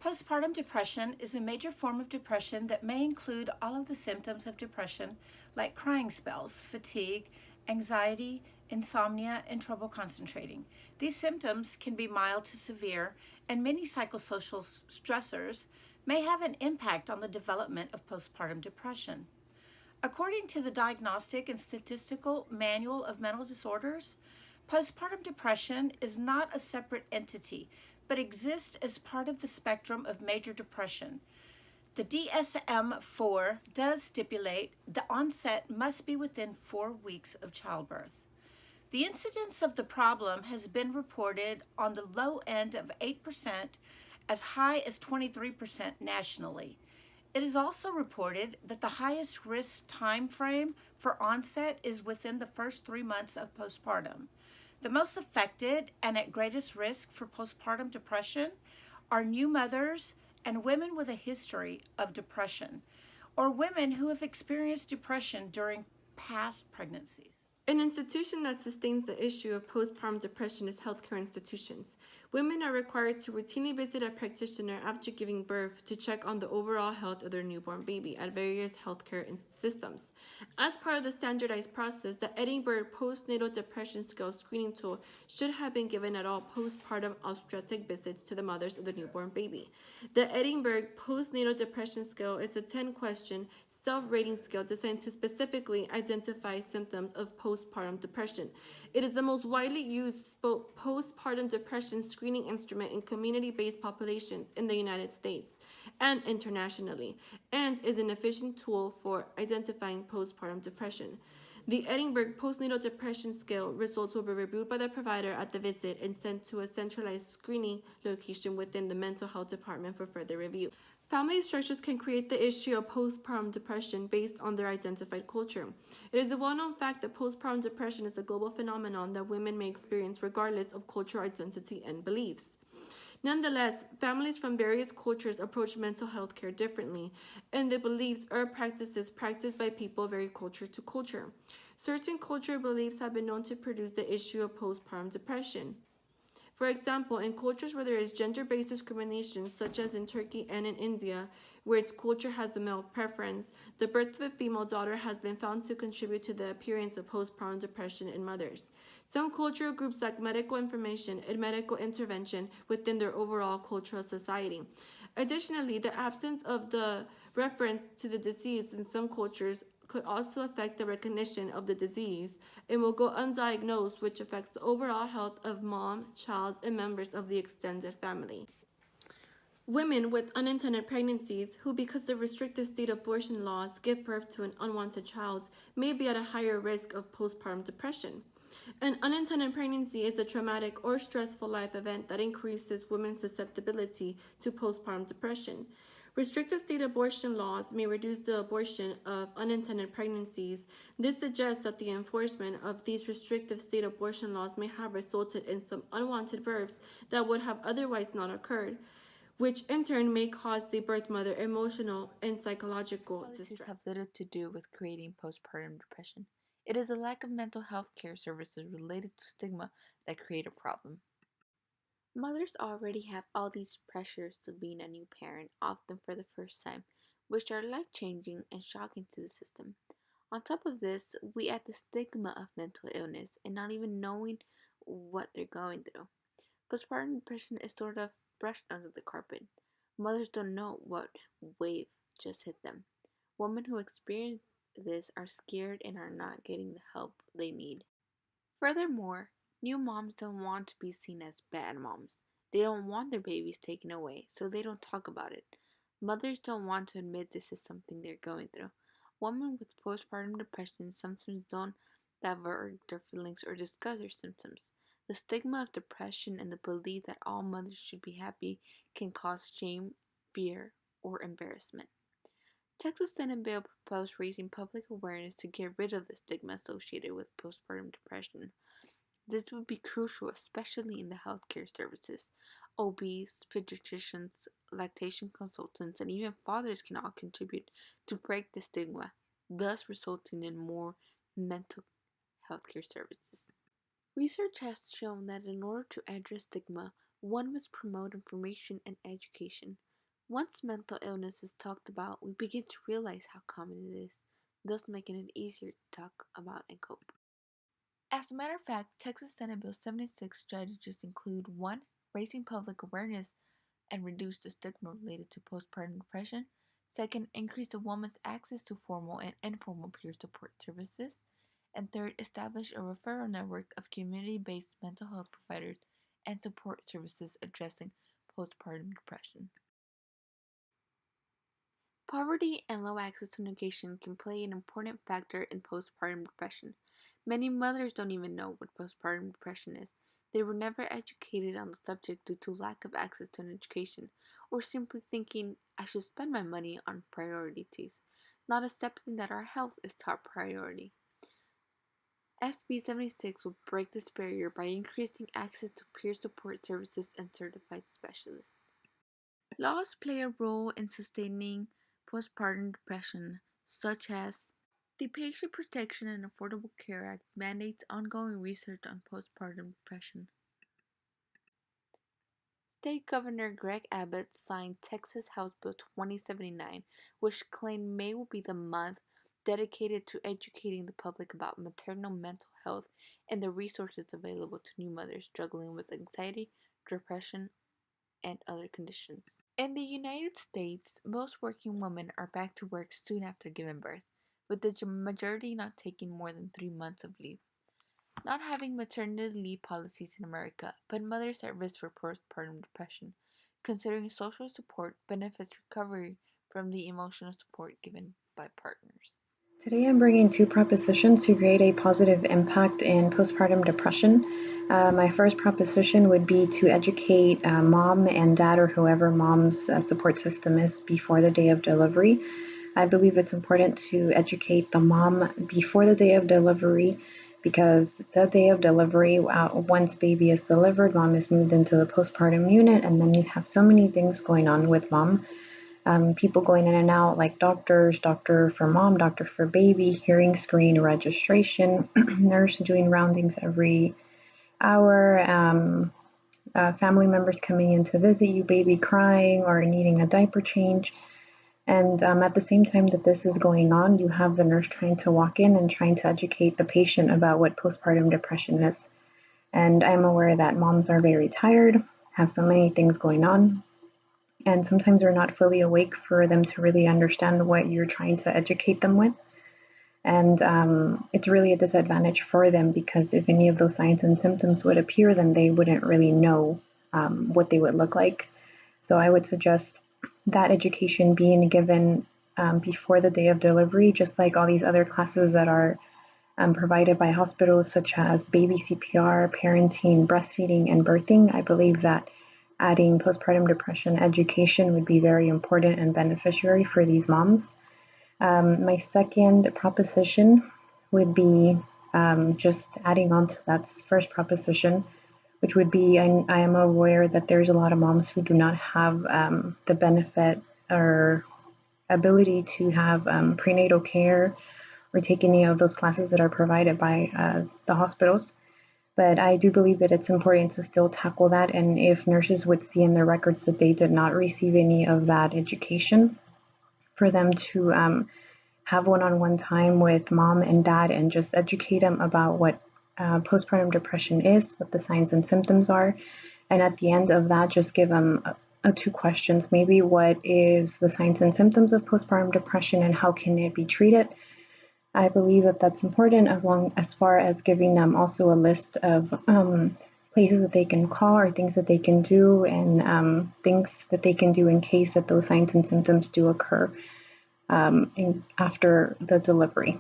Postpartum depression is a major form of depression that may include all of the symptoms of depression, like crying spells, fatigue, anxiety, insomnia, and trouble concentrating. These symptoms can be mild to severe, and many psychosocial stressors may have an impact on the development of postpartum depression. According to the Diagnostic and Statistical Manual of Mental Disorders, postpartum depression is not a separate entity, but exists as part of the spectrum of major depression. The DSM 4 does stipulate the onset must be within 4 weeks of childbirth. The incidence of the problem has been reported on the low end of 8%, as high as 23% nationally. It is also reported that the highest risk time frame for onset is within the first 3 months of postpartum. The most affected and at greatest risk for postpartum depression are new mothers and women with a history of depression, or women who have experienced depression during past pregnancies. An institution that sustains the issue of postpartum depression is healthcare institutions. Women are required to routinely visit a practitioner after giving birth to check on the overall health of their newborn baby at various healthcare systems. As part of the standardized process, the Edinburgh Postnatal Depression Scale screening tool should have been given at all postpartum obstetric visits to the mothers of the newborn baby. The Edinburgh Postnatal Depression Scale is a 10-question self-rating scale designed to specifically identify symptoms of postpartum depression. It is the most widely used postpartum depression screening instrument in community-based populations in the United States and internationally, and is an efficient tool for identifying postpartum depression. The Edinburgh Postnatal Depression Scale results will be reviewed by the provider at the visit and sent to a centralized screening location within the mental health department for further review. Family structures can create the issue of postpartum depression based on their identified culture. It is a well-known fact that postpartum depression is a global phenomenon that women may experience regardless of cultural identity and beliefs. Nonetheless, families from various cultures approach mental health care differently, and the beliefs or practices practiced by people vary culture to culture. Certain cultural beliefs have been known to produce the issue of postpartum depression. For example, in cultures where there is gender-based discrimination, such as in Turkey and in India, where its culture has the male preference, the birth of a female daughter has been found to contribute to the appearance of postpartum depression in mothers. Some cultural groups lack medical information and medical intervention within their overall cultural society. Additionally, the absence of the reference to the disease in some cultures could also affect the recognition of the disease and will go undiagnosed, which affects the overall health of mom, child, and members of the extended family. Women with unintended pregnancies who, because of restrictive state abortion laws, give birth to an unwanted child may be at a higher risk of postpartum depression. An unintended pregnancy is a traumatic or stressful life event that increases women's susceptibility to postpartum depression. Restricted state abortion laws may reduce the abortion of unintended pregnancies. This suggests that the enforcement of these restrictive state abortion laws may have resulted in some unwanted births that would have otherwise not occurred, which in turn may cause the birth mother emotional and psychological Policies distress. have little to do with creating postpartum depression. It is a lack of mental health care services related to stigma that create a problem. Mothers already have all these pressures of being a new parent, often for the first time, which are life changing and shocking to the system. On top of this, we add the stigma of mental illness and not even knowing what they're going through. Postpartum depression is sort of brushed under the carpet. Mothers don't know what wave just hit them. Women who experience this are scared and are not getting the help they need. Furthermore, new moms don't want to be seen as bad moms. They don't want their babies taken away, so they don't talk about it. Mothers don't want to admit this is something they're going through. Women with postpartum depression sometimes don't divulge their feelings or discuss their symptoms. The stigma of depression and the belief that all mothers should be happy can cause shame, fear, or embarrassment. Texas Senate bill proposed raising public awareness to get rid of the stigma associated with postpartum depression. This would be crucial, especially in the healthcare services. OBs, pediatricians, lactation consultants, and even fathers can all contribute to break the stigma, thus resulting in more mental healthcare services. Research has shown that in order to address stigma, one must promote information and education. Once mental illness is talked about, we begin to realize how common it is, thus making it easier to talk about and cope. As a matter of fact, Texas Senate Bill 76 strategies include 1. Raising public awareness and reduce the stigma related to postpartum depression. 2nd, increase a woman's access to formal and informal peer support services. And 3rd, establish a referral network of community-based mental health providers and support services addressing postpartum depression. Poverty and low access to education can play an important factor in postpartum depression. Many mothers don't even know what postpartum depression is. They were never educated on the subject due to lack of access to an education, or simply thinking, I should spend my money on priorities, not accepting that our health is top priority. SB 76 will break this barrier by increasing access to peer support services and certified specialists. Laws play a role in sustaining postpartum depression, such as the Patient Protection and Affordable Care Act mandates ongoing research on postpartum depression. State Governor Greg Abbott signed Texas House Bill 2079, which claimed May will be the month dedicated to educating the public about maternal mental health and the resources available to new mothers struggling with anxiety, depression, and other conditions. In the United States, most working women are back to work soon after giving birth, with the majority not taking more than 3 months of leave. Not having maternity leave policies in America put mothers at risk for postpartum depression, considering social support benefits recovery from the emotional support given by partners. Today I'm bringing two propositions to create a positive impact in postpartum depression. My first proposition would be to educate mom and dad or whoever mom's support system is before the day of delivery. I believe it's important to educate the mom before the day of delivery because the day of delivery, once baby is delivered, mom is moved into the postpartum unit, and then you have so many things going on with mom. People going in and out, like doctors, doctor for mom, doctor for baby, hearing screen registration, nurse doing roundings every hour, family members coming in to visit you, baby crying or needing a diaper change. And at the same time that this is going on, you have the nurse trying to walk in and trying to educate the patient about what postpartum depression is. And I'm aware that moms are very tired, have so many things going on, and sometimes they're not fully awake for them to really understand what you're trying to educate them with. And it's really a disadvantage for them because if any of those signs and symptoms would appear, then they wouldn't really know what they would look like. So I would suggest that education being given before the day of delivery, just like all these other classes that are provided by hospitals, such as baby CPR, parenting, breastfeeding, and birthing. I believe that adding postpartum depression education would be very important and beneficiary for these moms. My second proposition would be just adding on to that first proposition, which would be I am aware that there's a lot of moms who do not have the benefit or ability to have prenatal care or take any of those classes that are provided by the hospitals. But I do believe that it's important to still tackle that. And if nurses would see in their records that they did not receive any of that education, for them to have one-on-one time with mom and dad and just educate them about what postpartum depression is, what the signs and symptoms are. And at the end of that, just give them two questions. Maybe what is the signs and symptoms of postpartum depression and how can it be treated? I believe that that's important as far as giving them also a list of places that they can call or things that they can do and things that they can do in case that those signs and symptoms do occur after the delivery.